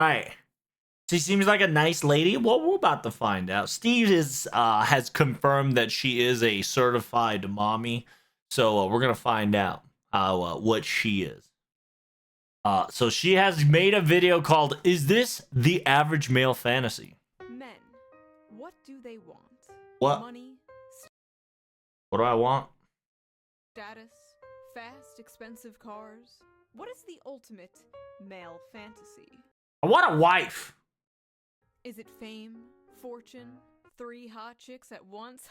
Right. She seems like a nice lady. Well, we're about to find out. Steve has confirmed that she is a certified mommy, so we're gonna find out what she is. So she has made a video called "Is This the Average Male Fantasy?" Men, what do they want? What? Money, What do I want? status, fast, expensive cars. What is the ultimate male fantasy? I want a wife. Is it fame, fortune, 3 hot chicks at once?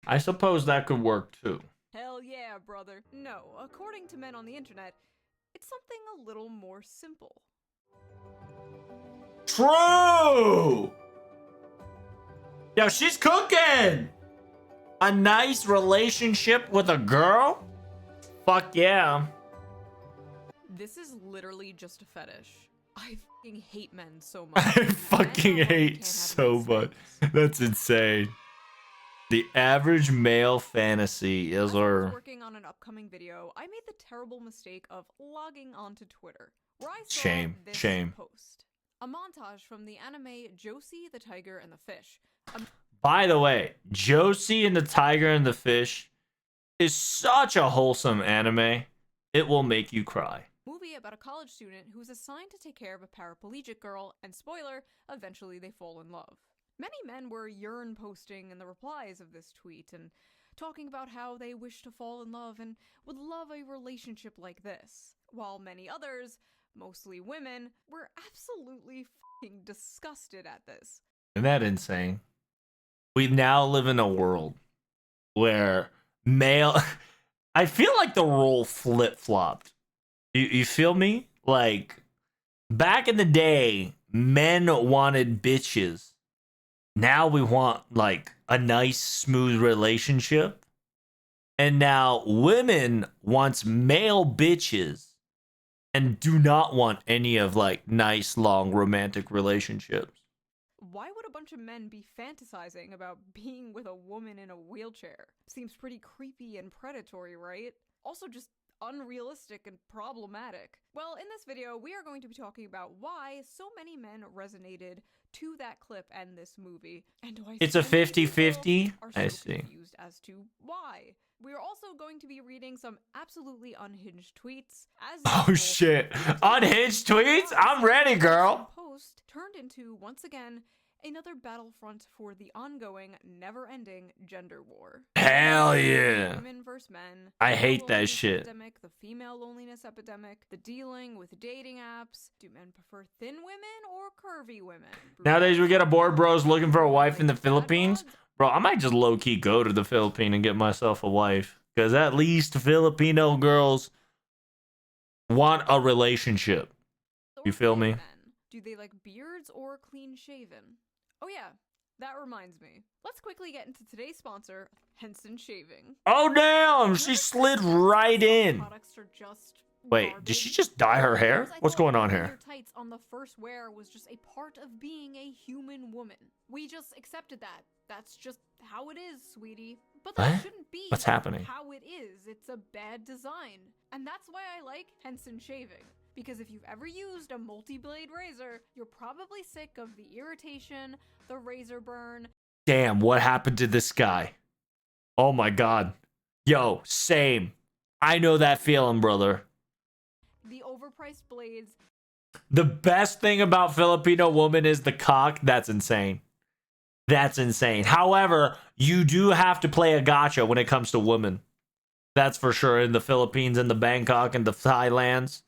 I suppose that could work too. Hell yeah, brother. No, according to men on the internet, it's something a little more simple. True. Yo, she's cooking. A nice relationship with a girl? Fuck yeah. This is literally just a fetish. I fucking hate men so much. I fucking hate so much. That's insane. The average male fantasy is As I was our working on an upcoming video, I made the terrible mistake of logging onto Twitter, where I saw this post. A montage from the anime Josie, the Tiger, and the Fish. By the way, Josie and the Tiger and the Fish is such a wholesome anime. It will make you cry. Movie about a college student who's assigned to take care of a paraplegic girl, and spoiler, eventually they fall in love. Many men were yearn posting in the replies of this tweet and talking about how they wish to fall in love and would love a relationship like this, while many others, mostly women, were absolutely fucking disgusted at this. Isn't that insane? We now live in a world where male... I feel like the role flip-flopped. You feel me? Like, back in the day, men wanted bitches. Now we want, like, a nice, smooth relationship. And now women wants male bitches and do not want any of, like, nice, long, romantic relationships. Why would a bunch of men be fantasizing about being with a woman in a wheelchair? Seems pretty creepy and predatory, right? Also just unrealistic and problematic. Well, in this video, we are going to be talking about why so many men resonated to that clip and this movie, and why it's a so many 50-50. people are so I see. Confused as to why. We are also going to be reading some absolutely unhinged tweets. As Oh usual, shit! Unhinged tweets? I'm ready, girl. Post turned into, once again, another battlefront for the ongoing, never-ending gender war. Hell yeah. Women versus men. I the hate that loneliness shit. Epidemic, the female loneliness epidemic, the dealing with dating apps. Do men prefer thin women or curvy women? Nowadays we get a bored bros looking for a wife in the Philippines. Bro, I might just low-key go to the Philippines and get myself a wife. Because at least Filipino girls want a relationship. You feel me? Do they like beards or clean shaven? Oh yeah, that reminds me. Let's quickly get into today's sponsor, Henson Shaving. Oh damn, she slid right in. Products are just Wait, did she just dye her hair? What's going on here? Your tights on the first wear was just a part of being a human woman. We just accepted that. That's just how it is, sweetie. But that shouldn't be What's happening? How it is. It's a bad design. And that's why I like Henson Shaving. Because if you've ever used a multi-blade razor, you're probably sick of the irritation, the razor burn. Damn, what happened to this guy? Oh my god. Yo, same. I know that feeling, brother. The overpriced blades. The best thing about Filipino woman is the cock. That's insane. That's insane. However, you do have to play a gotcha when it comes to women. That's for sure. In the Philippines and the Bangkok and the Thailands.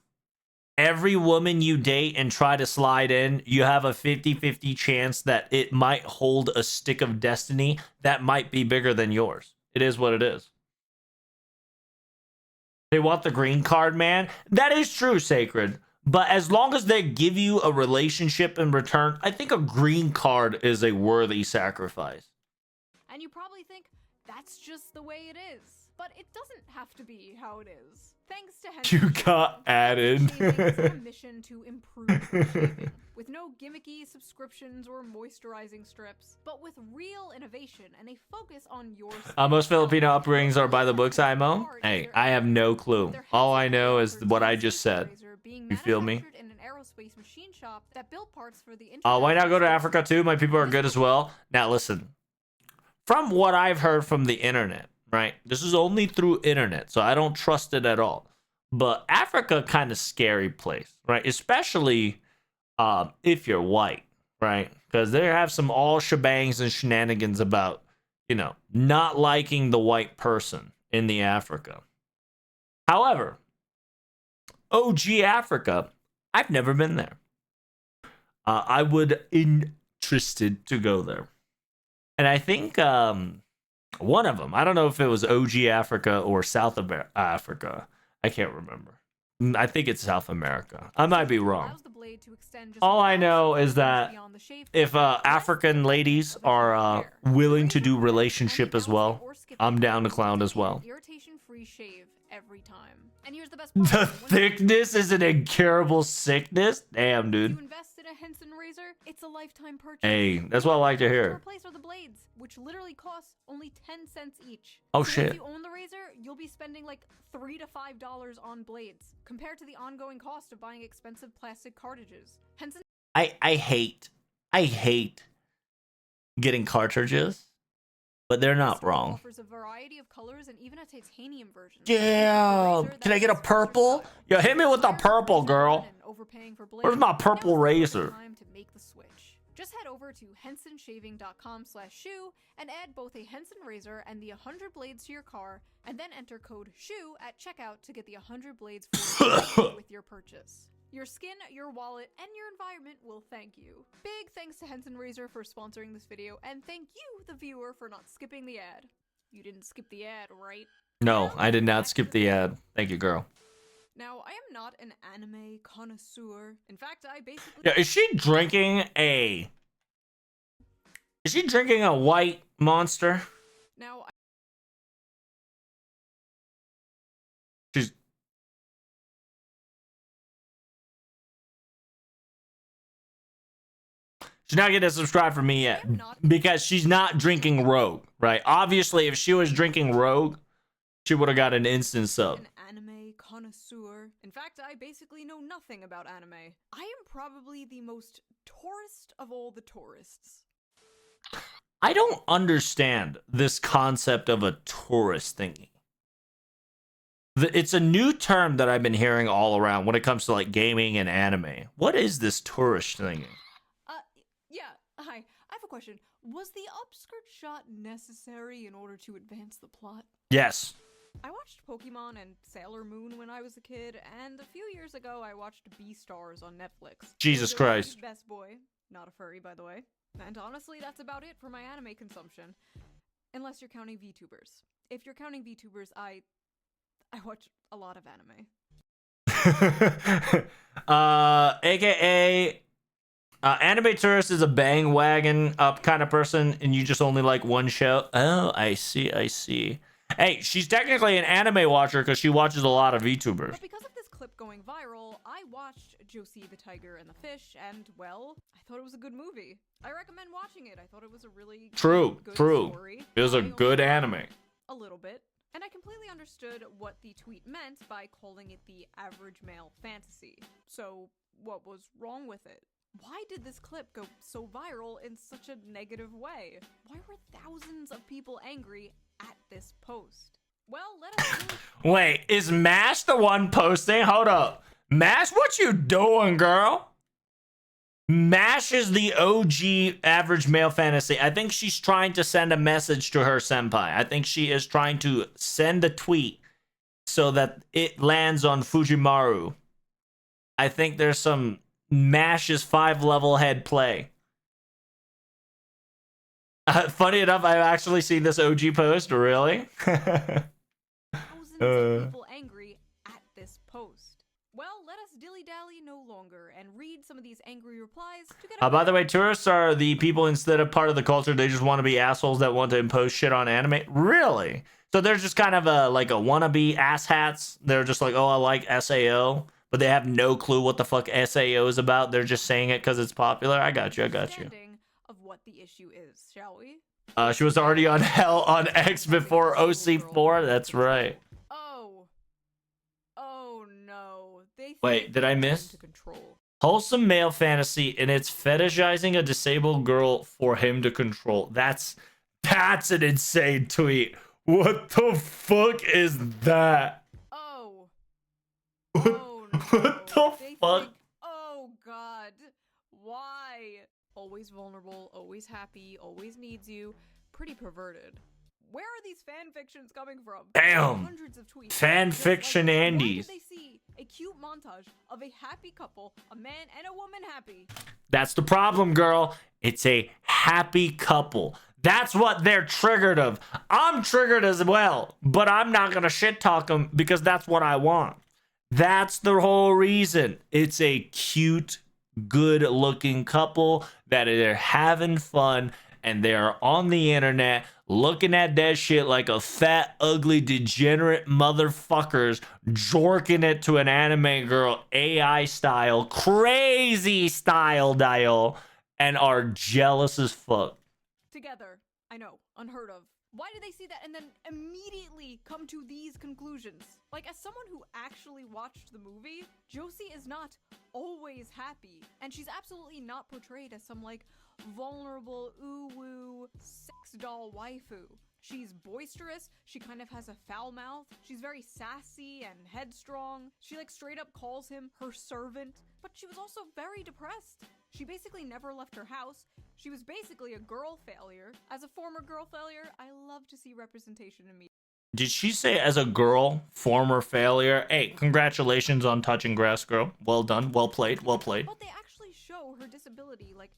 Every woman you date and try to slide in, you have a 50-50 chance that it might hold a stick of destiny that might be bigger than yours. It is what it is. They want the green card, man. That is true, Sacred. But as long as they give you a relationship in return, I think a green card is a worthy sacrifice. And you probably think, that's just the way it is. But it doesn't have to be how it is. Thanks to Henson You got added. Shaving is on a mission to improve shaving. With no No gimmicky subscriptions or moisturizing strips, but with real innovation and a focus on your Most Filipino upbringings are by the books, IMO. Hey, I have no clue. All I know is what I just said. You feel me? In an aerospace machine shop that built parts for the Why not go to Africa too? My people are good as well. Now listen, from what I've heard from the internet, right? This is only through internet, so I don't trust it at all. But Africa, kind of scary place, right? Especially if you're white, right? Because they have some all shebangs and shenanigans about, you know, not liking the white person in the Africa. However, OG Africa, I've never been there. I would interested to go there. And I think one of them, I don't know if it was OG Africa or South Africa. I can't remember. I think it's South America. I might be wrong. All I know is that if African ladies are willing to do relationship as well, I'm down to clown as well. Irritation-free shave every time. And here's the best part. part. The thickness is an incurable sickness? Damn, dude. You invest in a Henson razor, it's a lifetime purchase. Hey, that's what I like to hear. Replace are the blades, which literally cost only 10 cents each. Oh, so shit. If you own the razor, you'll be spending like $3 to $5 on blades, compared to the ongoing cost of buying expensive plastic cartridges. Henson. I hate getting cartridges, but they're not wrong. Offers a variety of colors and even a titanium version. Yeah. Can I get a purple? Yeah, hit me with the purple, girl. Where's my purple razor? Just head over to hensonshaving.com/shoe and add both a Henson razor and the 100 blades to your car, and then enter code SHOE at checkout to get the 100 blades free with your purchase. Your skin, your wallet, and your environment will thank you. Big thanks to Henson Razor for sponsoring this video, and thank you, the viewer, for not skipping the ad. You didn't skip the ad, right? No, I did not skip the ad. Thank you, girl. Now, I am not an anime connoisseur. In fact, I basically... Yeah, is she drinking a white monster? Now, She's not going to subscribe for me yet because she's not drinking Rogue, right? Obviously, if she was drinking Rogue, she would have got an instant sub. An anime connoisseur. In fact, I basically know nothing about anime. I am probably the most tourist of all the tourists. I don't understand this concept of a tourist thingy. It's a new term that I've been hearing all around when it comes to like gaming and anime. What is this tourist thingy? Hi, I have a question. Was the upskirt shot necessary in order to advance the plot? Yes. I watched Pokemon and Sailor Moon when I was a kid, and a few years ago I watched Beastars on Netflix. Jesus Christ. Best boy. Not a furry, by the way. And honestly, that's about it for my anime consumption. Unless you're counting VTubers. If you're counting VTubers, I watch a lot of anime. AKA... anime tourist is a bang wagon up kind of person, and you just only like one show. Oh, I see. Hey, she's technically an anime watcher because she watches a lot of VTubers. But because of this clip going viral, I watched Josie the Tiger and the Fish, and well, I thought it was a good movie. I recommend watching it. I thought it was a really good story. It was a good anime. A little bit. And I completely understood what the tweet meant by calling it the average male fantasy. So, what was wrong with it? Why did this clip go so viral in such a negative way? Why were thousands of people angry at this post? Well, let us Wait, is Mash the one posting? Hold up. Mash, what you doing, girl? Mash is the OG average male fantasy. I think she's trying to send a message to her senpai. I think she is trying to send a tweet so that it lands on Fujimaru. I think there's some Mash's 5-level head play. Funny enough, I've actually seen this OG post. Really? Thousands of people angry at this post. Well, let us dilly-dally no longer and read some of these angry replies to get by the way, tourists are the people instead of part of the culture. They just want to be assholes that want to impose shit on anime. Really? So they're just kind of like a wannabe asshats. They're just like, oh, I like SAO. but they have no clue what the fuck SAO is about. They're just saying it because it's popular. I got you. Understanding of what the issue is, shall we? She was already on Hell on X before OC4. That's right. Oh no. Wait, did I miss? Wholesome male fantasy, and it's fetishizing a disabled girl for him to control. That's an insane tweet. What the fuck is that? What the fuck? Oh god. Why? Always vulnerable, always happy, always needs you. Pretty perverted. Where are these fan fictions coming from? Damn. Hundreds of tweets. Fan fiction Andes. Why did they see a cute montage of a happy couple, a man and a woman happy? That's the problem, girl. It's a happy couple. That's what they're triggered of. I'm triggered as well, but I'm not gonna shit talk them because that's what I want. That's the whole reason. It's a cute, good-looking couple that are having fun, and they're on the internet looking at that shit like a fat, ugly, degenerate motherfuckers jorking it to an anime girl, AI style, crazy style dial, and are jealous as fuck. Together. I know. Unheard of. Why do they see that and then immediately come to these conclusions? Like, as someone who actually watched the movie, Josie is not always happy. And she's absolutely not portrayed as some, like, vulnerable, ooh-woo, sex doll waifu. She's boisterous, she kind of has a foul mouth, she's very sassy and headstrong, she like straight up calls him her servant, but she was also very depressed. She basically never left her house, she was basically a girl failure. As a former girl failure, I love to see representation in media. Did she say as a girl, former failure? Hey, congratulations on touching grass, girl. Well done, well played, well played. But they actually show her disability, like,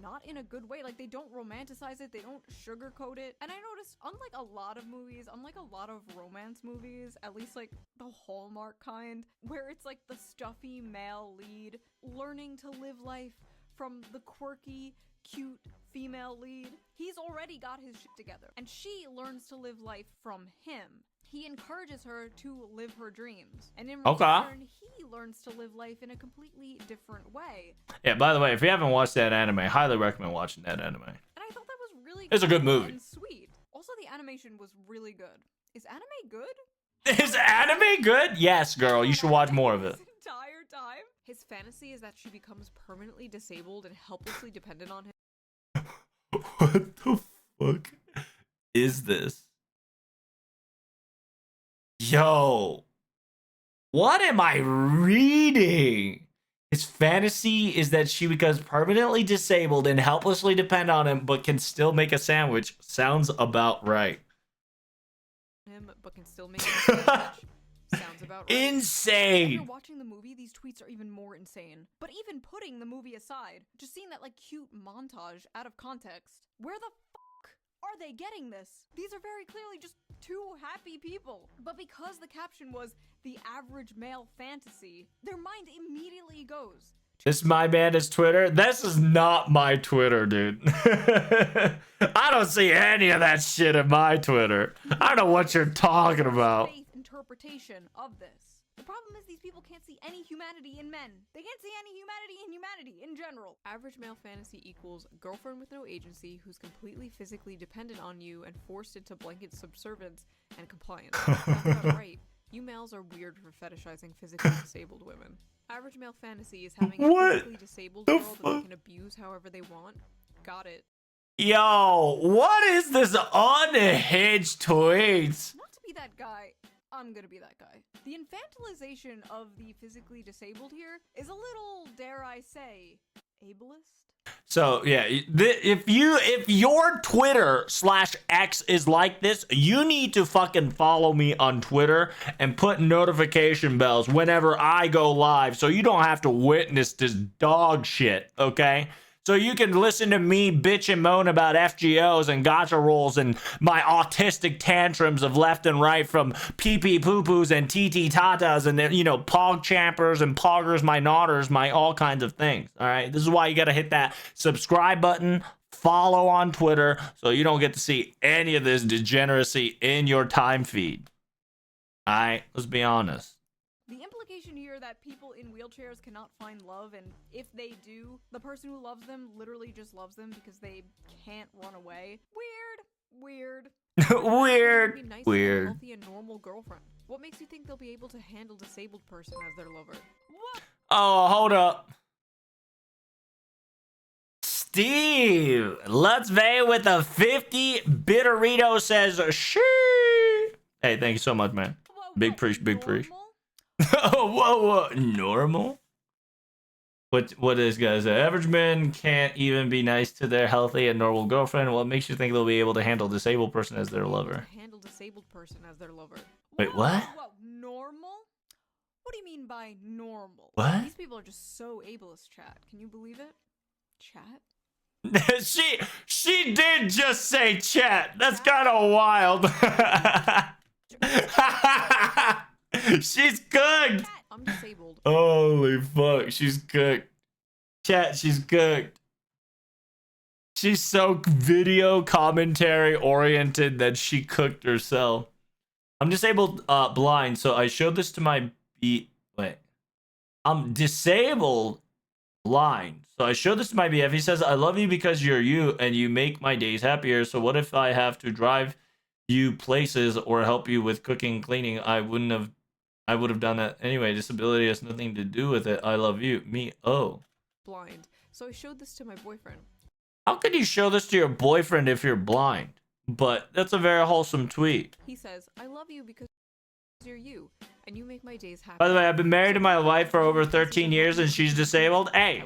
not in a good way. Like, they don't romanticize it, they don't sugarcoat it. And I noticed, unlike a lot of movies, unlike a lot of romance movies, at least like the Hallmark kind, where it's like the stuffy male lead learning to live life from the quirky, cute female lead, he's already got his shit together. And she learns to live life from him. He encourages her to live her dreams. And in return, he learns to live life in a completely different way. Yeah, by the way, if you haven't watched that anime, I highly recommend watching that anime. And I thought that was really It's a good movie. And sweet. Also, the animation was really good. Is anime good? Is anime good? Yes, girl. You should watch more of it. This entire time? His fantasy is that she becomes permanently disabled and helplessly dependent on him. What the fuck is this? Yo, what am I reading? His fantasy is that she becomes permanently disabled and helplessly depend on him, but can still make a sandwich. Sounds about right. But can still make a sandwich. Sounds about right. Insane. After watching the movie, these tweets are even more insane. But even putting the movie aside, just seeing that like cute montage out of context, where the fuck are they getting this? These are very clearly just two happy people. But because the caption was the average male fantasy, their mind immediately goes. This my man is Twitter. This is not my Twitter, dude. I don't see any of that shit in my Twitter. I don't know what you're talking about. Faith interpretation of this. The problem is these people can't see any humanity in men. They can't see any humanity in humanity in general. Average male fantasy equals girlfriend with no agency who's completely physically dependent on you and forced into blanket subservience and compliance. That's about right. You males are weird for fetishizing physically disabled women. Average male fantasy is having a physically disabled girl that they can abuse however they want. Got it. Yo, what is this unhinged tweets? Not to be that guy, I'm gonna be that guy. The infantilization of the physically disabled here is a little, dare I say, ableist. So yeah, if your Twitter/X is like this, you need to fucking follow me on Twitter and put notification bells whenever I go live, so you don't have to witness this dog shit. Okay. So you can listen to me bitch and moan about FGOs and gacha rolls and my autistic tantrums of left and right from pee-pee poo-poos and TT tatas and, you know, pog champers and poggers, my nodders, my all kinds of things. All right. This is why you got to hit that subscribe button, follow on Twitter, so you don't get to see any of this degeneracy in your time feed. All right. Let's be honest. The implication here hear that people in wheelchairs cannot find love, and if they do, the person who loves them literally just loves them because they can't run away. Weird. Weird. Be nice to a Weird. healthy and normal girlfriend. What makes you think they'll be able to handle a disabled person as their lover? What? Oh, hold up. Steve, let's Vay with a 50. Bitterito says, she. Hey, thank you so much, man. Whoa, Big preach. normal? Oh, whoa. Normal? What is, guys? Average men can't even be nice to their healthy and normal girlfriend. What makes you think they'll be able to handle a disabled person as their lover? Wait, what? Whoa, normal? What do you mean by normal? What? These people are just so ableist, chat. Can you believe it? Chat? she did just say chat. That's kind of wild. She's cooked. Chat, I'm disabled. Holy fuck, she's cooked. Chat, she's cooked. She's so video commentary oriented that she cooked herself. I'm disabled blind, so I showed this to my wait. I'm disabled blind. So I showed this to my BF. He says, I love you because you're you and you make my days happier. So what if I have to drive you places or help you with cooking, cleaning? I would have done that anyway. Disability has nothing to do with it. I love you. Me. Oh. Blind. So I showed this to my boyfriend. How could you show this to your boyfriend if you're blind? But that's a very wholesome tweet. He says, I love you because you're you and you make my days happy. By the way, I've been married to my wife for over 13 years and she's disabled. Hey.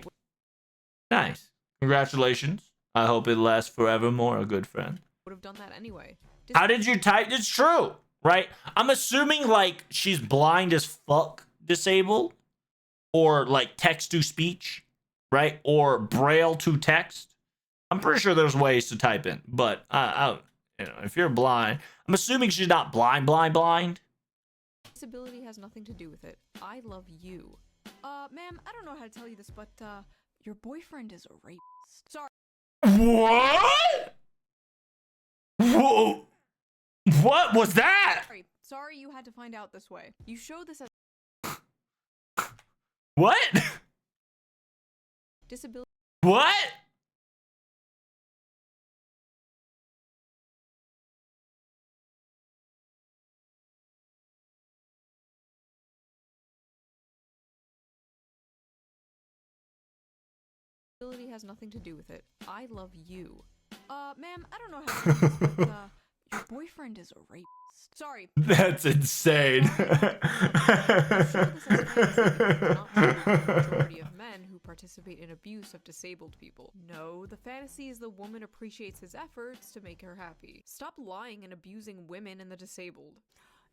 Nice. Congratulations. I hope it lasts forevermore, a good friend. Would have done that anyway. How did you type? It's true, right? I'm assuming like she's blind as fuck disabled, or like text to speech, right? Or braille to text. I'm pretty sure there's ways to type in, but if you're blind, I'm assuming she's not blind. Disability has nothing to do with it. I love you. Ma'am, I don't know how to tell you this, but your boyfriend is a rapist. Sorry. What? Whoa. What was that? Sorry you had to find out this way. You showed this as what? Disability. What? Disability has nothing to do with it. I love you. Ma'am, I don't know how to tell you this, but your boyfriend is a rapist. Sorry. That's insane. The majority of men who participate in abuse of disabled people. No, the fantasy is the woman appreciates his efforts to make her happy. Stop lying and abusing women and the disabled.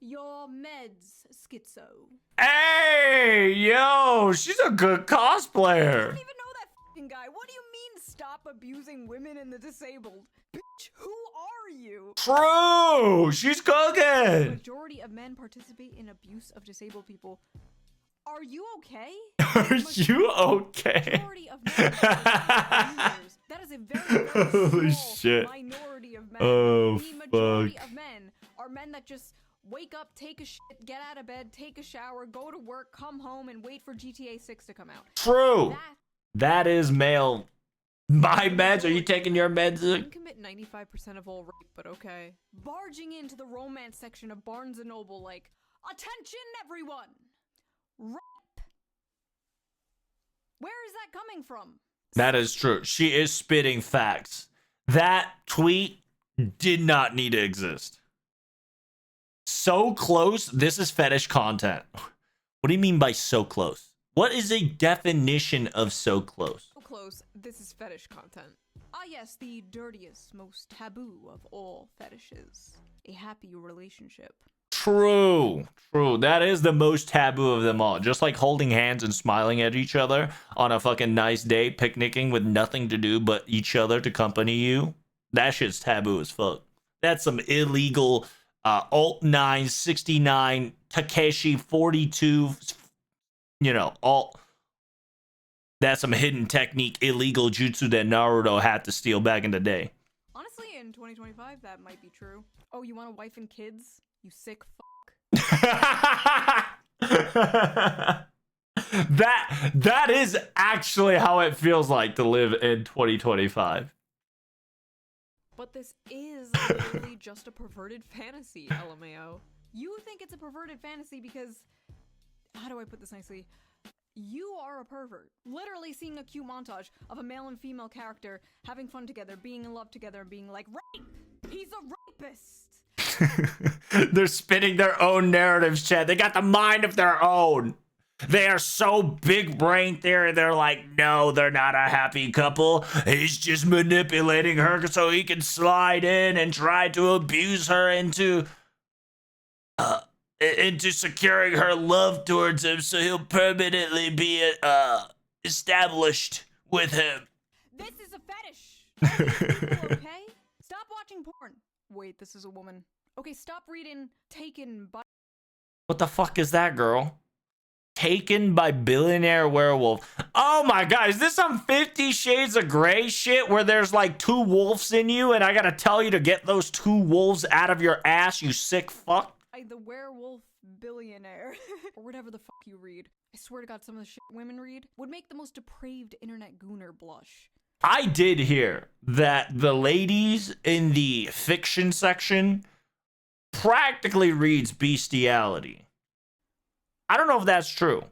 Your meds, schizo. Hey, yo, she's a good cosplayer. I don't even know that f***ing guy. What do you mean stop abusing women and the disabled? Bitch, who are you? True, she's The cooking. majority of men participate in abuse of disabled people. Are you okay? Are you okay? Majority of men are abusers. That is a very, very Holy small shit. minority of men. Oh, The majority fuck. of men are men that just wake up, take a shit, get out of bed, take a shower, go to work, come home, and wait for GTA 6 to come out. True. That is male. My meds? Are you taking your meds? Men commit 95% of all rape, but okay. Barging into the romance section of Barnes & Noble like, attention everyone! Rape! Where is that coming from? That is true. She is spitting facts. That tweet did not need to exist. So close. This is fetish content. What do you mean by so close? What is a definition of so close? So close, this is fetish content. Ah yes, the dirtiest, most taboo of all fetishes. A happy relationship. True. That is the most taboo of them all. Just like holding hands and smiling at each other on a fucking nice day, picnicking with nothing to do but each other to accompany you. That shit's taboo as fuck. That's some illegal Alt 9, 69, Takeshi 42, all. That's some hidden technique, illegal jutsu that Naruto had to steal back in the day. Honestly, in 2025, that might be true. Oh, you want a wife and kids? You sick fuck. That is actually how it feels like to live in 2025. But this is literally just a perverted fantasy, LMAO. You think it's a perverted fantasy because, how do I put this nicely? You are a pervert. Literally seeing a cute montage of a male and female character having fun together, being in love together, and being like, rape! He's a rapist! They're spinning their own narratives, Chad. They got the mind of their own. They are so big brain theory. They're like, no, they're not a happy couple. He's just manipulating her so he can slide in and try to abuse her into securing her love towards him so he'll permanently be established with him. This is a fetish. Okay? Stop watching porn. Wait, this is a woman. Okay, stop reading Taken by... What the fuck is that, girl? Taken by Billionaire Werewolf. Oh my god, is this some 50 Shades of Grey shit where there's like 2 wolves in you and I gotta tell you to get those 2 wolves out of your ass, you sick fuck? The werewolf billionaire. Or whatever the fuck you read. I swear to god, some of the shit women read would make the most depraved internet gooner blush. I did hear that the ladies in the fiction section practically reads bestiality. I don't know if that's true.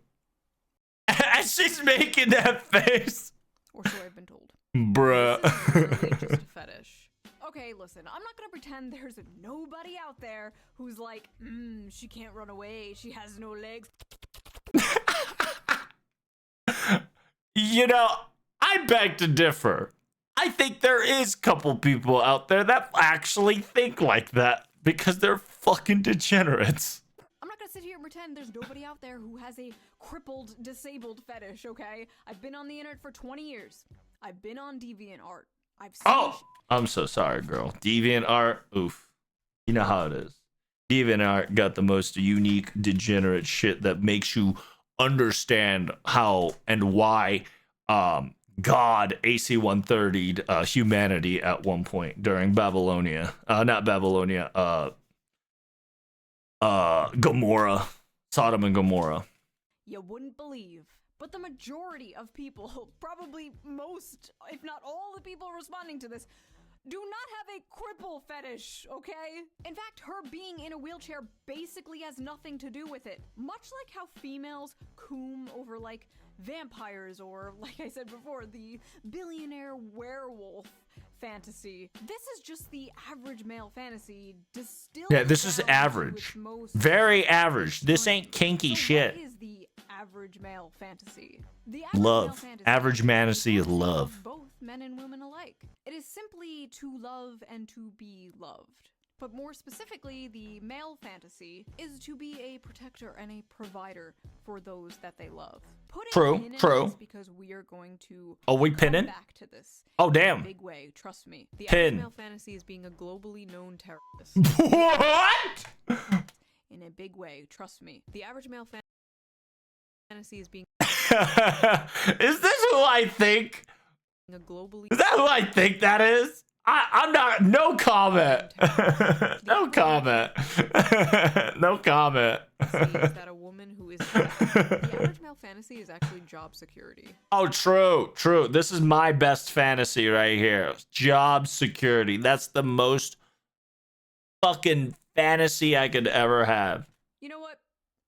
She's making that face. Or so I've been told. Bruh. This is really just a fetish. Okay, listen, I'm not gonna pretend there's nobody out there who's like, she can't run away, she has no legs. You know, I beg to differ. I think there is a couple people out there that actually think like that because they're fucking degenerates. I'm not gonna sit here and pretend there's nobody out there who has a crippled, disabled fetish, okay? I've been on the internet for 20 years. I've been on DeviantArt. I've seen I'm so sorry, girl. DeviantArt, oof. You know how it is. DeviantArt got the most unique, degenerate shit that makes you understand how and why God AC-130'd humanity at one point during Babylonia. Not Babylonia, Gomorrah. Sodom and Gomorrah. You wouldn't believe, but the majority of people, probably most, if not all the people responding to this, do not have a cripple fetish, okay? In fact, her being in a wheelchair basically has nothing to do with it. Much like how females coom over, like, vampires or, like I said before, the billionaire werewolf fantasy. This is just the average male fantasy distilled. Yeah, this is average. Very average. This ain't kinky shit. What is the average male fantasy? The love. Average fantasy is love. Both men and women alike. It is simply to love and to be loved. But more specifically, the male fantasy is to be a protector and a provider for those that they love. True. Because we are going to we pinning? Back to this. Oh, damn. In a big way, trust me. The Pin. average male fantasy is being a globally known terrorist. What? In a big way, trust me. The average male fantasy is being Is this who I think? a globally. Is that who I think that is? I'm not. No comment. No comment. No comment. Is that a woman who is the average male fantasy is actually job security. Oh, true, true. This is my best fantasy right here. Job security. That's the most fucking fantasy I could ever have. You know what?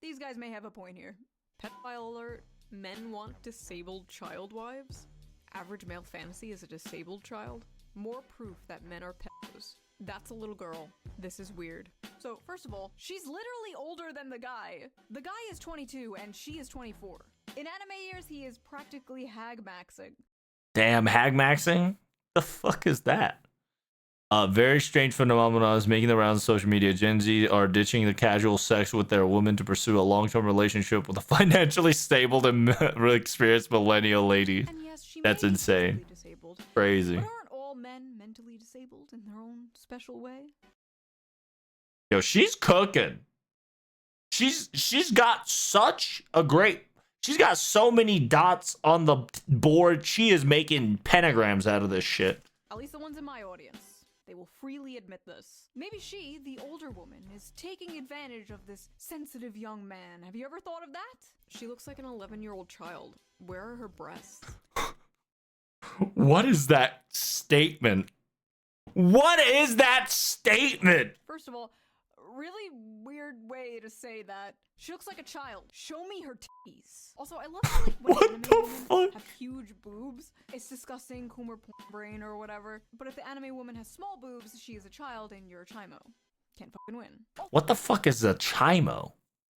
These guys may have a point here. Pedophile alert. Men want disabled child wives. Average male fantasy is a disabled child. More proof that men are pedos. That's a little girl. This is weird. So, first of all, she's literally older than the guy. The guy is 22 and she is 24. In anime years, he is practically hag-maxing. Damn, hag-maxing? The fuck is that? Very strange phenomenon is making the rounds on social media. Gen Z are ditching the casual sex with their woman to pursue a long-term relationship with a financially stable and experienced millennial lady. And yes, she That's may be insane. physically disabled. Crazy. But aren't all men mentally disabled in their own special way? Yo, she's cooking. She's got such a great. She's got so many dots on the board. She is making pentagrams out of this shit. At least the ones in my audience. they will freely admit this. Maybe she, the older woman, is taking advantage of this sensitive young man. Have you ever thought of that? She looks like an 11-year-old child. Where are her breasts? What is that statement? What is that statement? First of all, really weird way to say that. She looks like a child. Show me her titties. Also, I love how like when What anime the women fuck? have huge boobs, it's disgusting, Coomer brain or whatever. But if the anime woman has small boobs, she is a child and you're a chimo. Can't fucking win. What the fuck is a chimo?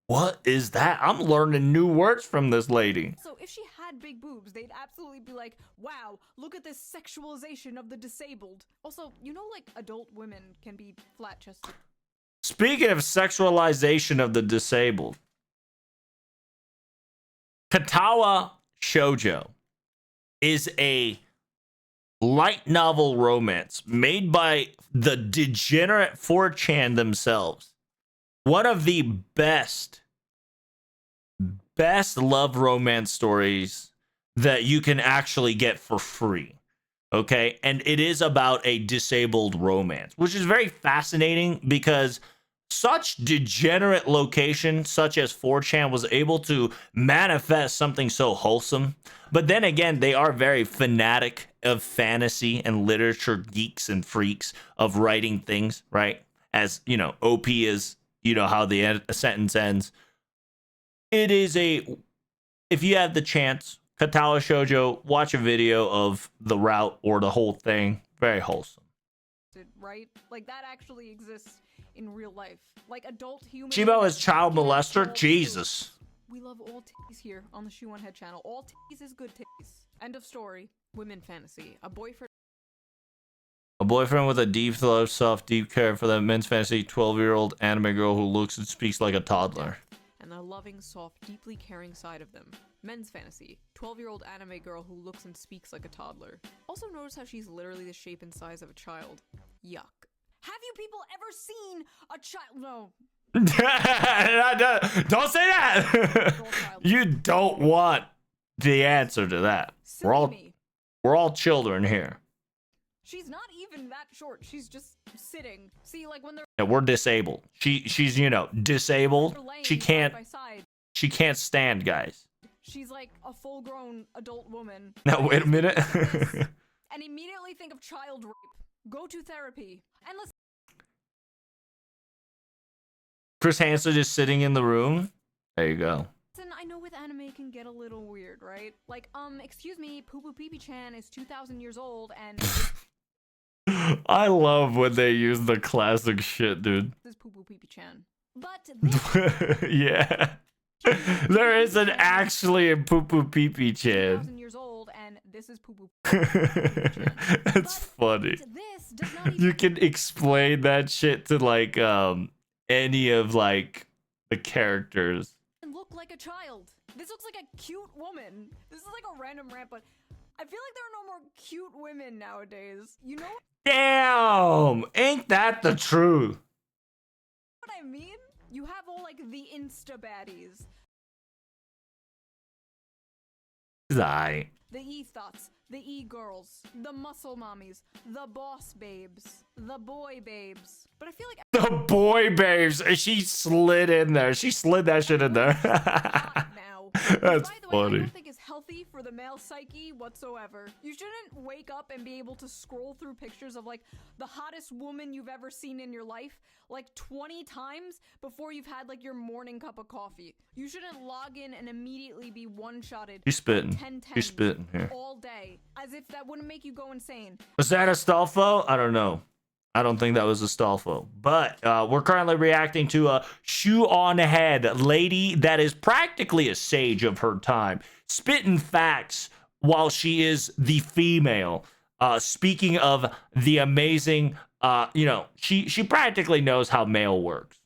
What is that? I'm learning new words from this lady. So if she had big boobs, they'd absolutely be like, wow, look at this sexualization of the disabled. Also, you know, like adult women can be flat-chested. Speaking of sexualization of the disabled, Katawa Shoujo is a light novel romance made by the degenerate 4chan themselves. One of the best love romance stories that you can actually get for free. Okay, and it is about a disabled romance, which is very fascinating because such degenerate location such as 4chan was able to manifest something so wholesome. But then again, they are very fanatic of fantasy and literature geeks and freaks of writing things, right? As you know, OP is, you know, how the sentence ends. It is if you have the chance, Katawa Shoujo, watch a video of the route or the whole thing. Very wholesome. Right? Like that actually exists in real life. Like adult humans. Chibo is child molester? Jesus. We love all titties here on the Shoe on Head channel. All titties is good titties. End of story. Women fantasy. A boyfriend with a deep love, soft, deep care for that men's fantasy 12-year-old anime girl who looks and speaks like a toddler. And the loving, soft, deeply caring side of them. Men's fantasy. 12-year-old anime girl who looks and speaks like a toddler. Also notice how she's literally the shape and size of a child. Yuck. Have you people ever seen a child? No. Don't say that. You don't want the answer to that. We're all children here. She's not even that short. She's just sitting. See, like when they're we're disabled. She's you know disabled. She can't stand, guys. She's like a full-grown adult woman. Now wait a minute. And immediately think of child rape. Go to therapy. And listen. Chris Hansen is sitting in the room. There you go. I know with anime it can get a little weird, right? Like, excuse me, Poo Poo Pee Pee Chan is 2,000 years old and I love when they use the classic shit, dude. This is Poo Poo Pee Pee Chan. But this yeah. There isn't actually a Poo Poo Pee Pee Chan. 2,000 years old and this is Poo Poo Pee Pee Chan. That's funny. This does not even You can explain that shit to like any of like the characters. Look like a child. This looks like a cute woman. This is like a random rant, but I feel like there are no more cute women nowadays. You know Damn! Ain't that the truth? what I mean? You have all like the insta baddies. I. The e-thoughts, the e-girls, the muscle mommies, the boss babes, the boy babes. But I feel like The boy babes. She slid in there. She slid that shit in there. now. That's By the way, I funny. don't think it's healthy for the male psyche whatsoever. You shouldn't wake up and be able to scroll through pictures of like the hottest woman you've ever seen in your life like 20 times before you've had like your morning cup of coffee. You shouldn't log in and immediately be one-shotted. You spitting. 10 You spitting here. all day, as if that wouldn't make you go insane. Was that a Stolfo? I don't know. I don't think that was a Stolfo. But we're currently reacting to a Shoe on Head lady that is practically a sage of her time, spitting facts while she is the female. Speaking of the amazing, you know, she practically knows how male works.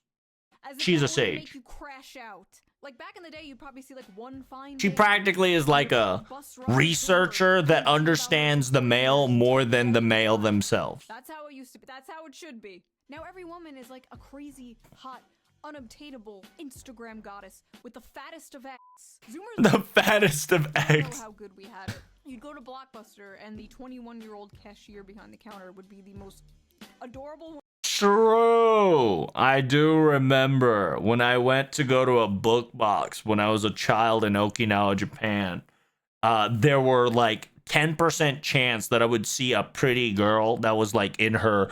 As if She's that a wouldn't sage. Make you crash out. Like back in the day, you'd probably see like one fine. She day practically is like a bus ride researcher tour, that thinking about understands the male more than the male themselves. That's how it used to be. That's how it should be. Now every woman is like a crazy, hot, unobtainable Instagram goddess with the fattest of X. Zoomers The fattest of don't know eggs. how good we had it. You'd go to Blockbuster and the 21-year-old cashier behind the counter would be the most adorable. True. I do remember when I went to go to a book box when I was a child in Okinawa, Japan. There were like 10% chance that I would see a pretty girl that was like in her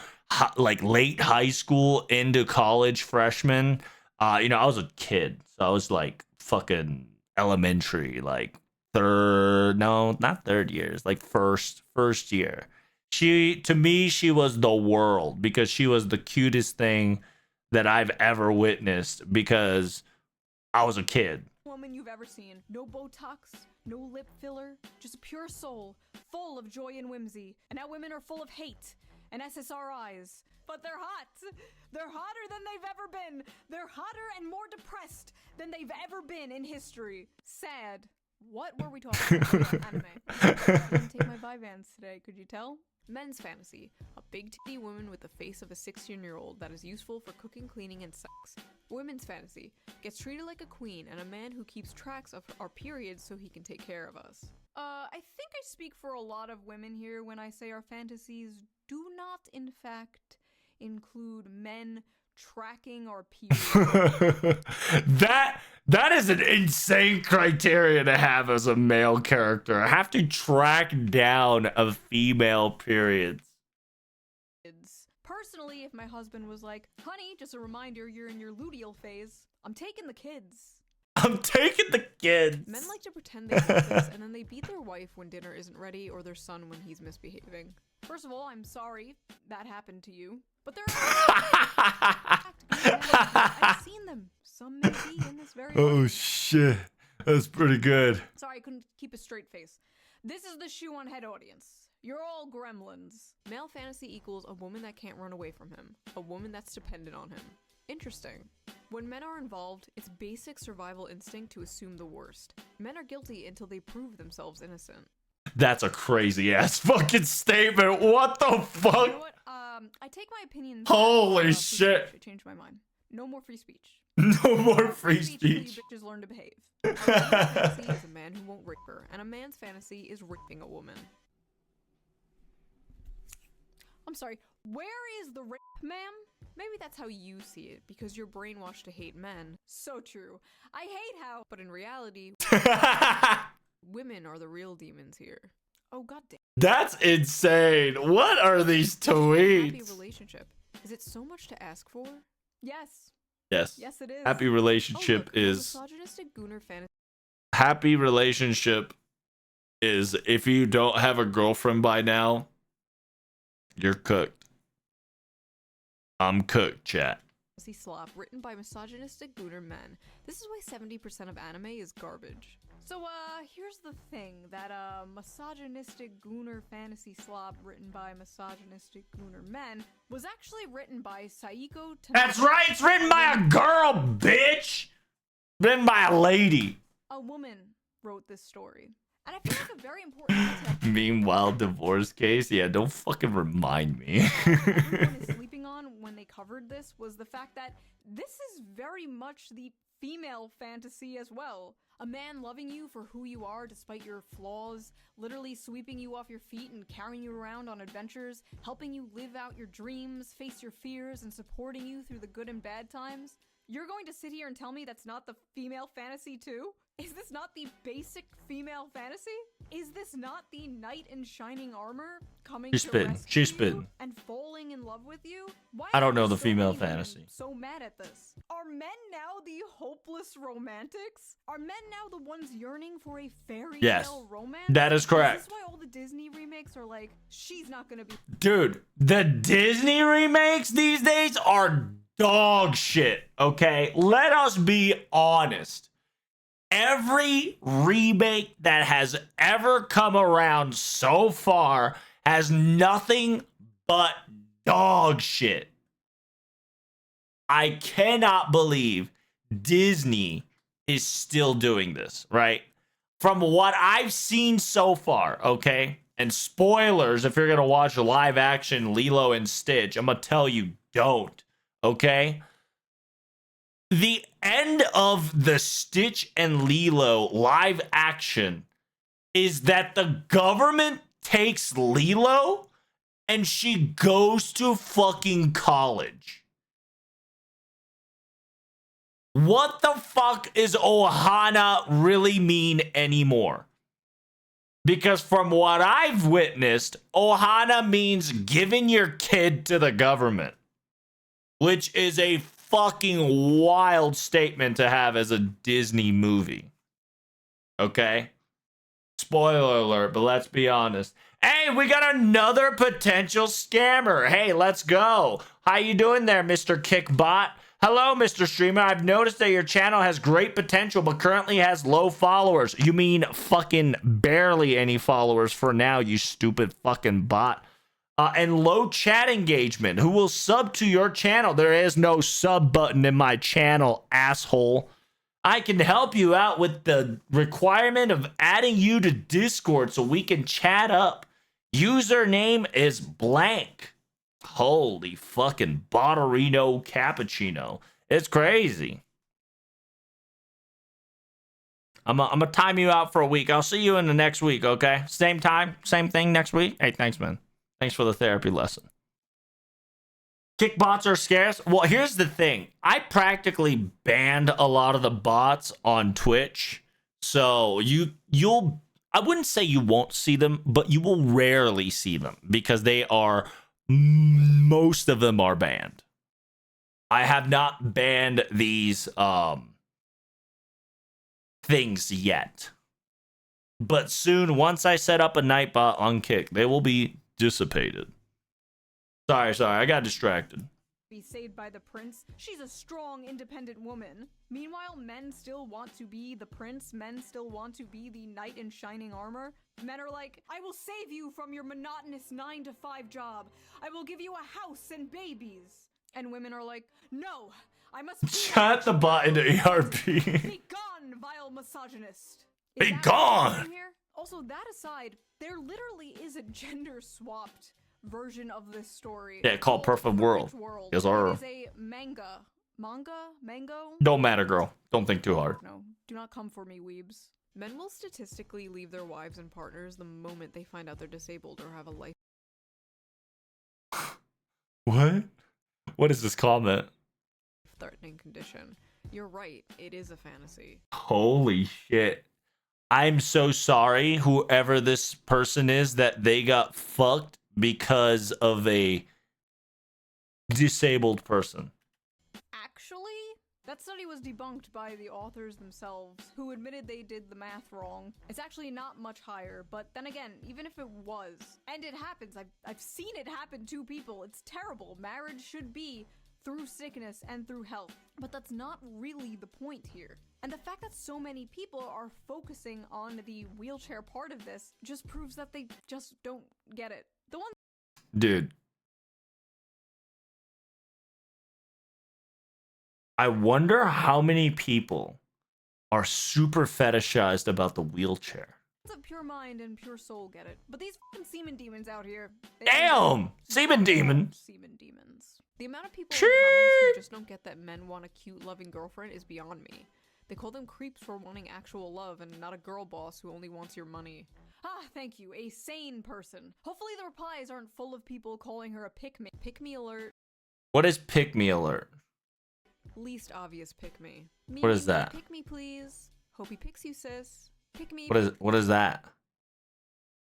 like late high school into college freshman. I was a kid, so I was like fucking elementary, like third, no, not third years, like first year. To me, she was the world because she was the cutest thing that I've ever witnessed because I was a kid. Woman you've ever seen. No Botox, no lip filler, just a pure soul, full of joy and whimsy. And now women are full of hate and SSRIs. But they're hot. They're hotter than they've ever been. They're hotter and more depressed than they've ever been in history. Sad. What were we talking about? Anime. I didn't take my Vyvanse today, could you tell? Men's fantasy. A big titty woman with the face of a 16-year-old that is useful for cooking, cleaning, and sex. Women's fantasy. Gets treated like a queen and a man who keeps tracks of our periods so he can take care of us. I think I speak for a lot of women here when I say our fantasies do not, in fact, include men tracking our periods. That is an insane criteria to have as a male character. I have to track down a female periods. Personally, if my husband was like, honey, just a reminder, you're in your luteal phase, I'm taking the kids. I'm taking the kids. Men like to pretend they have this, and then they beat their wife when dinner isn't ready or their son when he's misbehaving. First of all, I'm sorry that happened to you, but there are I've seen them. Some may be in this very Oh shit. That's pretty good. Sorry, I couldn't keep a straight face. This is the shoe on head audience. You're all gremlins. Male fantasy equals a woman that can't run away from him. A woman that's dependent on him. Interesting. When men are involved, it's basic survival instinct to assume the worst. Men are guilty until they prove themselves innocent. That's a crazy ass fucking statement. What the fuck? You know what? I take my opinions. Holy shit. I changed my mind. No more free speech. No more free speech. You bitches learn to behave. A woman's fantasy is a man who won't rape her, and a man's fantasy is raping a woman. I'm sorry, where is the rape, ma'am? Maybe that's how you see it, because you're brainwashed to hate men. So true. I hate how, but in reality, women are the real demons here. Oh, goddamn. That's insane. What are these tweets? Happy relationship. Is it so much to ask for? Yes. Yes. Yes, it is. Happy relationship is. Misogynistic gooner fantasy. Happy relationship is if you don't have a girlfriend by now, you're cooked. I'm cooked, chat. Slop written by misogynistic gooner men. This is why 70% of anime is garbage. So, here's the thing, that, misogynistic gooner fantasy slop written by misogynistic gooner men was actually written by Saiko Tanaka. That's right, it's written by a girl, bitch! Written by a lady. A woman wrote this story. And I feel like a very important detail. Meanwhile, divorce case? Yeah, don't fucking remind me. Everyone is sleeping on when they covered this was the fact that this is very much the female fantasy as well. A man loving you for who you are despite your flaws, literally sweeping you off your feet and carrying you around on adventures, helping you live out your dreams, face your fears, and supporting you through the good and bad times. You're going to sit here and tell me that's not the female fantasy too? Is this not the basic female fantasy? Is this not the knight in shining armor coming to rescue you and falling in love with you? Why I don't know are the so female many women fantasy. so mad at this? Are men now the hopeless romantics? Are men now the ones yearning for a fairy tale romance? That is correct. Is this why all the Disney remakes are like, she's not gonna be— Dude, the Disney remakes these days are dog shit, okay? Let us be honest. Every remake that has ever come around so far has nothing but dog shit. I cannot believe Disney is still doing this, right? From what I've seen so far, okay? And spoilers, if you're going to watch live action Lilo and Stitch, I'm going to tell you, don't, okay? The end of the Stitch and Lilo live action is that the government takes Lilo and she goes to fucking college. What the fuck is Ohana really mean anymore? Because from what I've witnessed, Ohana means giving your kid to the government, which is a fucking wild statement to have as a Disney movie. Okay? Spoiler alert, but let's be honest. Hey, we got another potential scammer. Hey, let's go. How you doing there, Mr. Kickbot? Hello, Mr. Streamer. I've noticed that your channel has great potential, but currently has low followers. You mean fucking barely any followers for now, you stupid fucking bot. And low chat engagement. Who will sub to your channel? There is no sub button in my channel, asshole. I can help you out with the requirement of adding you to Discord so we can chat up. Username is blank. Holy fucking Botterino cappuccino. It's crazy. I'm gonna time you out for a week. I'll see you in the next week, okay? Same time, same thing next week. Hey, thanks, man. Thanks for the therapy lesson. Kickbots are scarce. Well, here's the thing. I practically banned a lot of the bots on Twitch. So you'll I wouldn't say you won't see them, but you will rarely see them because most of them are banned. I have not banned these things yet. But soon, once I set up a Nightbot on Kick, they will be dissipated. Sorry, I got distracted. Be saved by the prince. She's a strong, independent woman. Meanwhile, men still want to be the prince. Men still want to be the knight in shining armor. Men are like, I will save you from your monotonous 9-to-5 job. I will give you a house and babies. And women are like, no, I must Chat the bot into ERP. Be gone, vile misogynist. Be gone. Also, that aside, there literally is a gender-swapped version of this story. Yeah, called Perfect World. Yes, sir. It is a mango? Don't matter, girl. Don't think too hard. No, do not come for me, weebs. Men will statistically leave their wives and partners the moment they find out they're disabled or have a life. What? What is this comment? Threatening condition. You're right, it is a fantasy. Holy shit. I'm so sorry, whoever this person is, that they got fucked because of a disabled person. Actually, that study was debunked by the authors themselves, who admitted they did the math wrong. It's actually not much higher, but then again, even if it was, and it happens, I've seen it happen to people, it's terrible. Marriage should be through sickness and through health, but that's not really the point here. And the fact that so many people are focusing on the wheelchair part of this just proves that they just don't get it. The one Dude. I wonder how many people are super fetishized about the wheelchair. of pure mind and pure soul get it, but these fucking semen demons out here. Damn! Semen demon! Semen demons. The amount of people in comments who just don't get that men want a cute, loving girlfriend is beyond me. They call them creeps for wanting actual love and not a girl boss who only wants your money. Ah, thank you, a sane person. Hopefully the replies aren't full of people calling her a pick-me. Pick-me alert. What is pick-me alert? Least obvious pick-me. What is that? Pick me, please. Hope he picks you, sis. Pick me. What is that?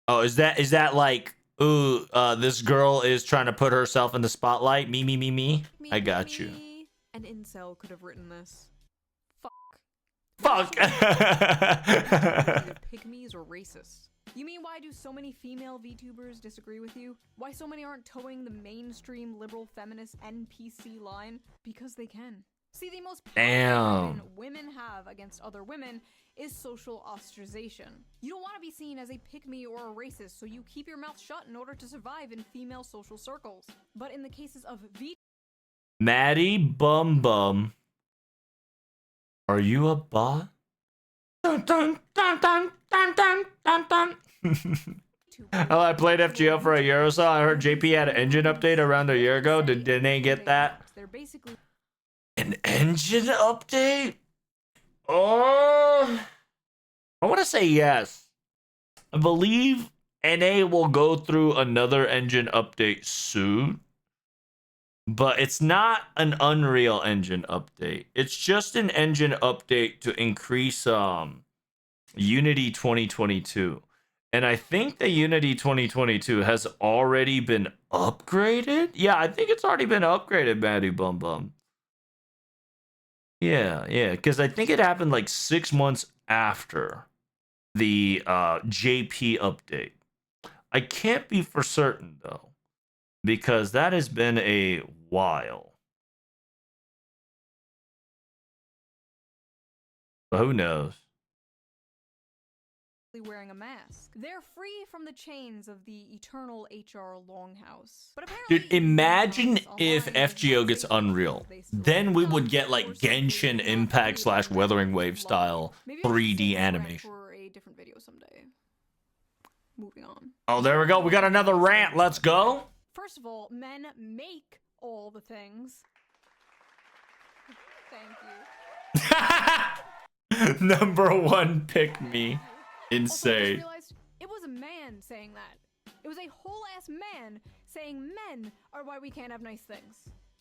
Oh, is that like, ooh, this girl is trying to put herself in the spotlight? Me. I got you. An incel could have written this. Fuck. Either pygmies or racists. You mean why do so many female VTubers disagree with you? Why so many aren't towing the mainstream liberal feminist NPC line? Because they can. See, the most powerful weapon women have against other women is social ostracization. You don't want to be seen as a pick-me or a racist, so you keep your mouth shut in order to survive in female social circles. But in the cases of Maddie Bum Bum, are you a bot? Dun, dun, dun, dun, dun, dun, dun, dun. Oh, I played FGO for a year or so. I heard JP had an engine update around a year ago. Didn't they get that? They're basically an engine update? Oh, I want to say yes. I believe NA will go through another engine update soon, but it's not an Unreal Engine update. It's just an engine update to increase Unity 2022. And I think the Unity 2022 has already been upgraded. Yeah, I think it's already been upgraded, Maddie Bum Bum. Yeah, because I think it happened like 6 months after the JP update. I can't be for certain though, because that has been a while. But who knows? Wearing a mask. They're free from the chains of the eternal HR Longhouse. But apparently, Dude, imagine if online FGO gets Unreal. Then we would get like Genshin Impact / Weathering Wave style 3D animation. For a different video someday. Moving on. Oh, there we go. We got another rant. Let's go. First of all, men make all the things. Thank you. Number one, pick me. Also, I just Insane. realized it was a man saying that. It was a whole ass man saying men are why we can't have nice things.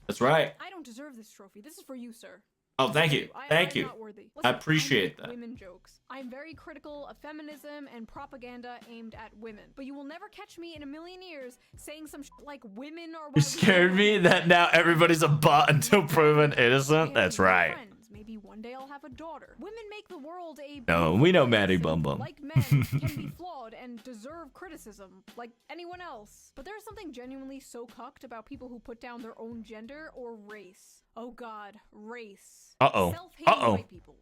That's right. I don't deserve this trophy. This is for you, sir. Oh, thank you. Thank you. Not worthy. I Listen, appreciate I make that. women jokes. I'm very critical of feminism and propaganda aimed at women. But you will never catch me in a million years saying some like women are why You scared me that now everybody's a bot until proven innocent. That's right. Maybe one day I'll have a daughter. Women make the world a No, we know Maddie Bum Bum. like men can be flawed and deserve criticism like anyone else. But there's something genuinely so cucked about people who put down their own gender or race. Oh god, race. Uh-oh. Self-hating Uh-oh. white people.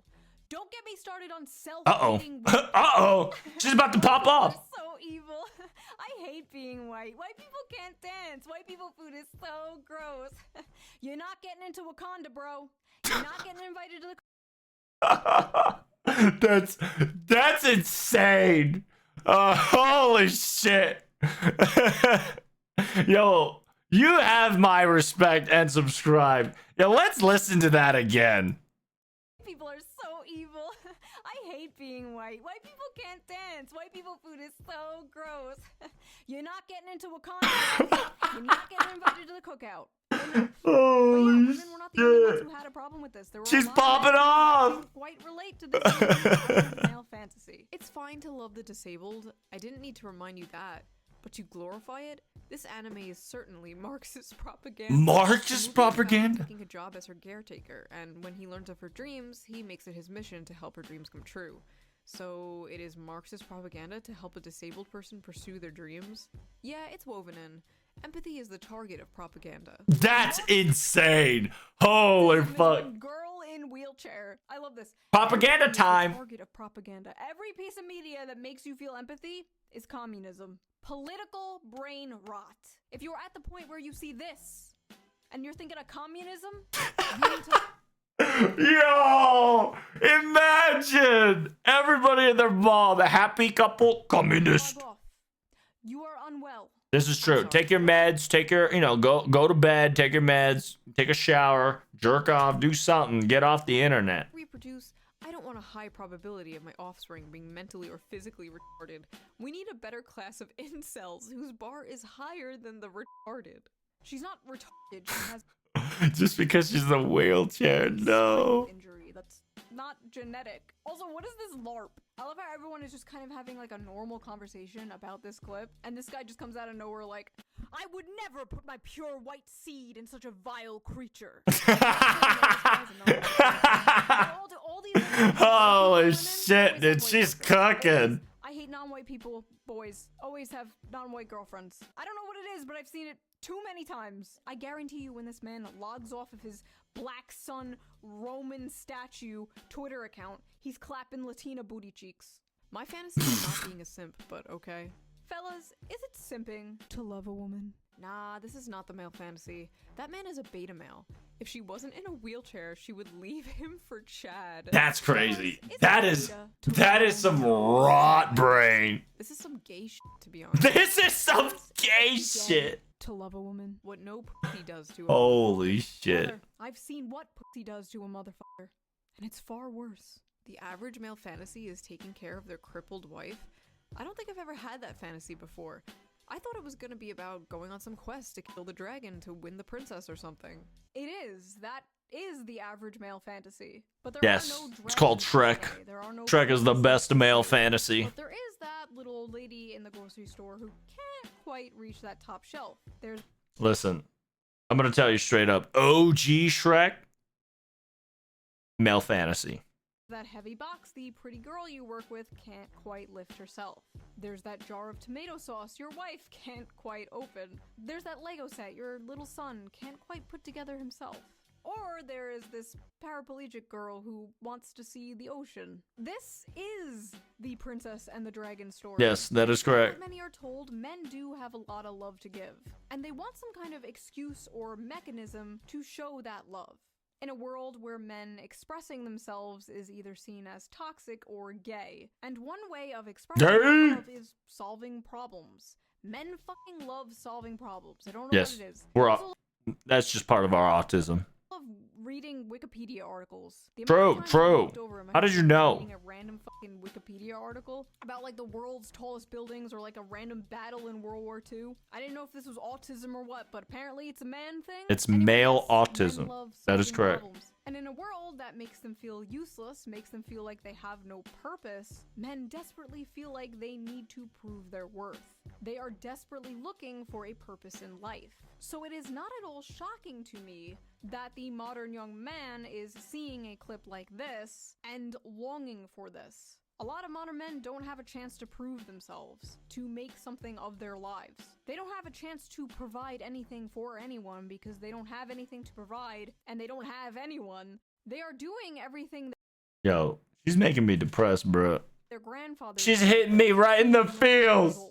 Don't get me started on self-hating white people. Uh-oh. She's about to pop off. They're so evil. I hate being white. White people can't dance. White people food is so gross. You're not getting into Wakanda, bro. You're not getting invited to the That's insane. Holy shit. Yo, you have my respect and subscribe. Yo, let's listen to that again. people are so evil. I hate being white. White people can't dance. White people food is so gross. You're not getting into Wakanda. You're not getting invited to the cookout. Holy Women were not the only ones shit. who had a problem with this. There were She's a lot popping of men off. who quite relate to this male fantasy. It's fine to love the disabled. I didn't need to remind you that. But to glorify it, this anime is certainly Marxist propaganda. Marxist propaganda? Taking a job as her caretaker, and when he learns of her dreams, he makes it his mission to help her dreams come true. So it is Marxist propaganda to help a disabled person pursue their dreams? Yeah, it's woven in. Empathy is the target of propaganda. That's insane. Holy fuck. Girl in wheelchair. I love this. Propaganda Empathy is the time. target of propaganda. Every piece of media that makes you feel empathy is communism. Political brain rot. If you're at the point where you see this and you're thinking of communism, you need to Yo, imagine everybody and their mom, a happy couple, communist. log off. You are unwell. This is true. sorry. Take your meds, take your, go to bed, take your meds, take a shower, jerk off, do something, get off the internet. Reproduce. I don't want a high probability of my offspring being mentally or physically retarded. We need a better class of incels whose bar is higher than the retarded. She's not retarded. She has Just because she's in a wheelchair, no. injury that's not genetic. Also, what is this LARP? I love how everyone is just kind of having like a normal conversation about this clip, and this guy just comes out of nowhere like, I would never put my pure white seed in such a vile creature. Holy shit, dude, she's cooking. I hate non-white people, boys. Always have non-white girlfriends. I don't know what it is, but I've seen it too many times. I guarantee you when this man logs off of his Black Sun Roman statue Twitter account, he's clapping Latina booty cheeks. My fantasy is not being a simp, but okay. Fellas, is it simping to love a woman? Nah, this is not the male fantasy. That man is a beta male. If she wasn't in a wheelchair, she would leave him for Chad. That's crazy. Fellas, That is some rot brain. This is some gay shit, to be honest. This is some gay shit. To love a woman. What no pussy does to a Holy shit. Brother, I've seen what pussy does to a motherfucker, and it's far worse. The average male fantasy is taking care of their crippled wife, I don't think I've ever had that fantasy before. I thought it was gonna be about going on some quest to kill the dragon to win the princess or something. It is. That is the average male fantasy. But there Yes, are no dragons it's called per Shrek. se. There are no Shrek is the princesses best per male se. fantasy. But there is that little old lady in the grocery store who can't quite reach that top shelf. There's Listen, I'm gonna tell you straight up. OG Shrek, male fantasy. that heavy box the pretty girl you work with can't quite lift herself. There's that jar of tomato sauce your wife can't quite open. There's that Lego set your little son can't quite put together himself. Or there is this paraplegic girl who wants to see the ocean. This is the Princess and the Dragon story. Yes, that is correct. Many are told men do have a lot of love to give, and they want some kind of excuse or mechanism to show that love. In a world where men expressing themselves is either seen as toxic or gay, and one way of expressing love is solving problems. Men fucking love solving problems. I don't know Yes, what it is. we're Also that's just part of our autism. love reading Wikipedia articles. The True, amount of times I true. looked over in my How did you phone know? Reading a random fucking Wikipedia article about like the world's tallest buildings or like a random battle in World War II. I didn't know if this was autism or what, but apparently it's a man thing. It's Anyway, male yes, autism. men love That is solving correct. problems. And in a world that makes them feel useless, makes them feel like they have no purpose, men desperately feel like they need to prove their worth. They are desperately looking for a purpose in life. So it is not at all shocking to me that the modern young man is seeing a clip like this and longing for this. A lot of modern men don't have a chance to prove themselves, to make something of their lives. They don't have a chance to provide anything for anyone because they don't have anything to provide and they don't have anyone. They are doing everything that Yo, she's making me depressed, bro. their grandfathers She's did. hitting me right in the feels.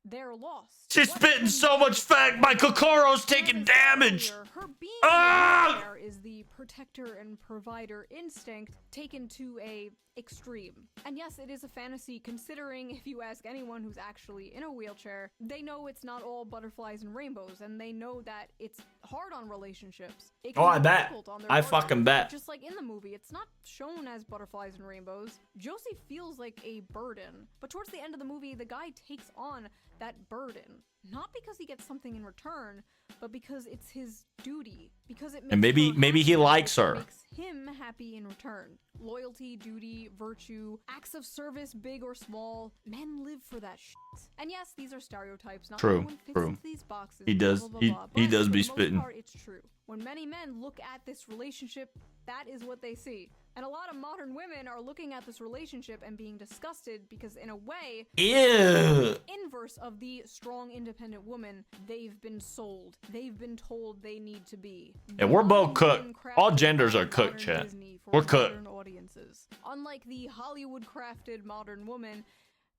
They're lost. She's What spitting men so do much fact. My Kokoro's taking As damage. earlier, her being Ah! there is the protector and provider instinct taken to a extreme. And yes, it is a fantasy considering if you ask anyone who's actually in a wheelchair, they know it's not all butterflies and rainbows, and they know that it's hard on relationships. It can Oh, I be bet. difficult on their I partner. fucking bet. Just like in the movie, it's not shown as butterflies and rainbows. Josie feels like a burden, but towards the end of the movie, the guy takes on that burden. Not because he gets something in return, but because it's his duty. Because it makes And maybe her he happy, likes it her. makes him happy in return. Loyalty, duty, virtue, acts of service, big or small. Men live for that shit. And yes, these are stereotypes. Not True, everyone fits true. into these boxes. He does- blah, blah, he- blah, he but does for be the most spitting. part, it's true. When many men look at this relationship, that is what they see. And a lot of modern women are looking at this relationship and being disgusted because, in a way, Ew. inverse of the strong, independent woman, they've been sold. They've been told they need to be. Yeah, we're both cooked. Modern All crafted genders by are cooked, modern chat. Disney for We're cooked. modern audiences. Unlike the Hollywood-crafted modern woman,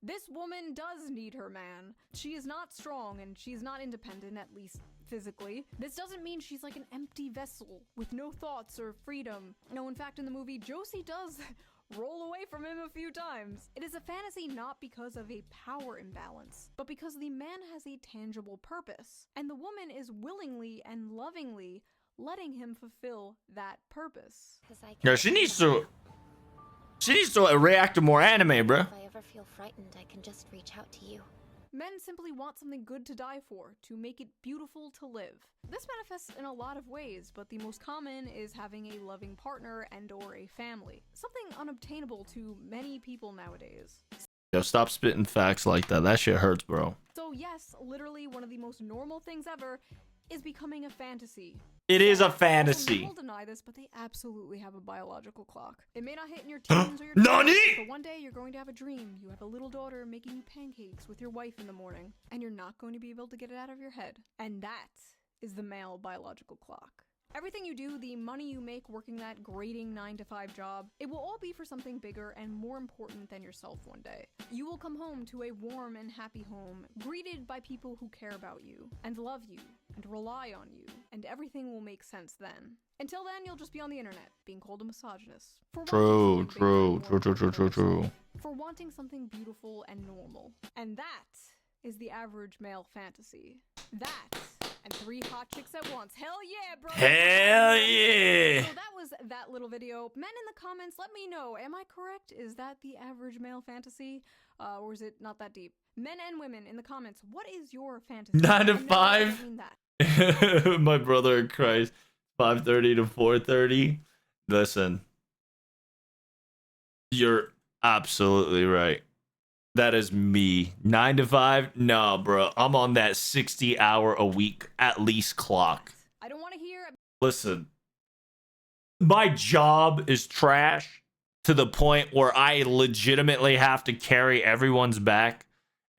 this woman does need her man. She is not strong and she's not independent, at least physically. This doesn't mean she's like an empty vessel with no thoughts or freedom. No, in fact, in the movie, Josie does roll away from him a few times. It is a fantasy not because of a power imbalance, but because the man has a tangible purpose, and the woman is willingly and lovingly letting him fulfill that purpose. Yeah, she needs to react to more anime, bro. If I ever feel frightened, I can just reach out to you. Men simply want something good to die for, to make it beautiful to live. This manifests in a lot of ways, but the most common is having a loving partner and or a family. Something unobtainable to many people nowadays. Yo, stop spitting facts like that. That shit hurts, bro. So yes, literally one of the most normal things ever is becoming a fantasy. It is a Some fantasy. people deny this, but they absolutely have a biological clock. It may not hit in your teens or your Nani? 20s, but one day you're going to have a dream. You have a little daughter making you pancakes with your wife in the morning, and you're not going to be able to get it out of your head. And that is the male biological clock. Everything you do, the money you make working that grating 9-to-5 job, it will all be for something bigger and more important than yourself one day. You will come home to a warm and happy home, greeted by people who care about you, and love you, and rely on you, and everything will make sense then. Until then, you'll just be on the internet, being called a misogynist. For True, wanting something bigger and more true. important than yourself. For wanting something beautiful and normal. And that is the average male fantasy. That, and 3 hot chicks at once. Hell yeah, bro. Hell yeah. So that was that little video. Men in the comments, let me know. Am I correct? Is that the average male fantasy? Or is it not that deep? Men and women in the comments, what is your fantasy? 9 to And no, I 5. don't mean that. My brother in Christ. 5:30 to 4:30. Listen. You're absolutely right. That is me. 9 to 5? No, bro. I'm on that 60-hour a week at least clock. I don't want to hear. Listen. My job is trash to the point where I legitimately have to carry everyone's back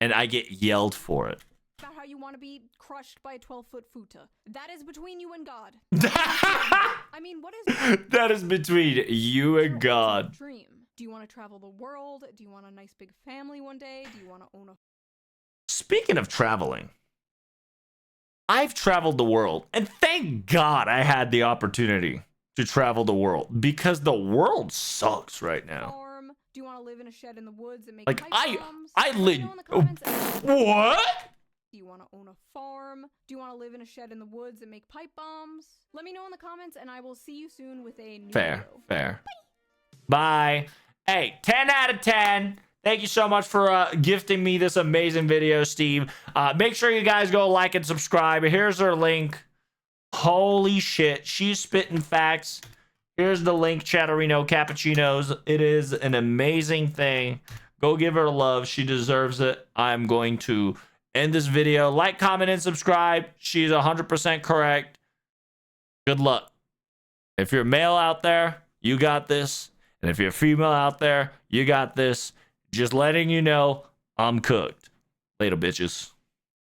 and I get yelled for it. About how you want to be crushed by a 12-foot futa. That is between you and God. I mean, what is That is between you and God. dream? Do you want to travel the world? Do you want a nice big family one day? Do you want to own a... Speaking of traveling, I've traveled the world, and thank God I had the opportunity to travel the world because the world sucks right now. farm? Do you want to live in a shed in the woods and make Like pipe bombs? I Let me live. know in the comments and- What? Do you want to own a farm? Do you want to live in a shed in the woods and make pipe bombs? Let me know in the comments, and I will see you soon with a new Fair, video. fair. Bye. Hey, 10 out of 10. Thank you so much for gifting me this amazing video, Steve. Make sure you guys go like and subscribe. Here's her link. Holy shit, she's spitting facts. Here's the link, Chatterino Cappuccinos. It is an amazing thing. Go give her love. She deserves it. I'm going to end this video. Like, comment, and subscribe. She's 100% correct. Good luck. If you're male out there, you got this. And if you're female out there, you got this. Just letting you know, I'm cooked. Later, bitches.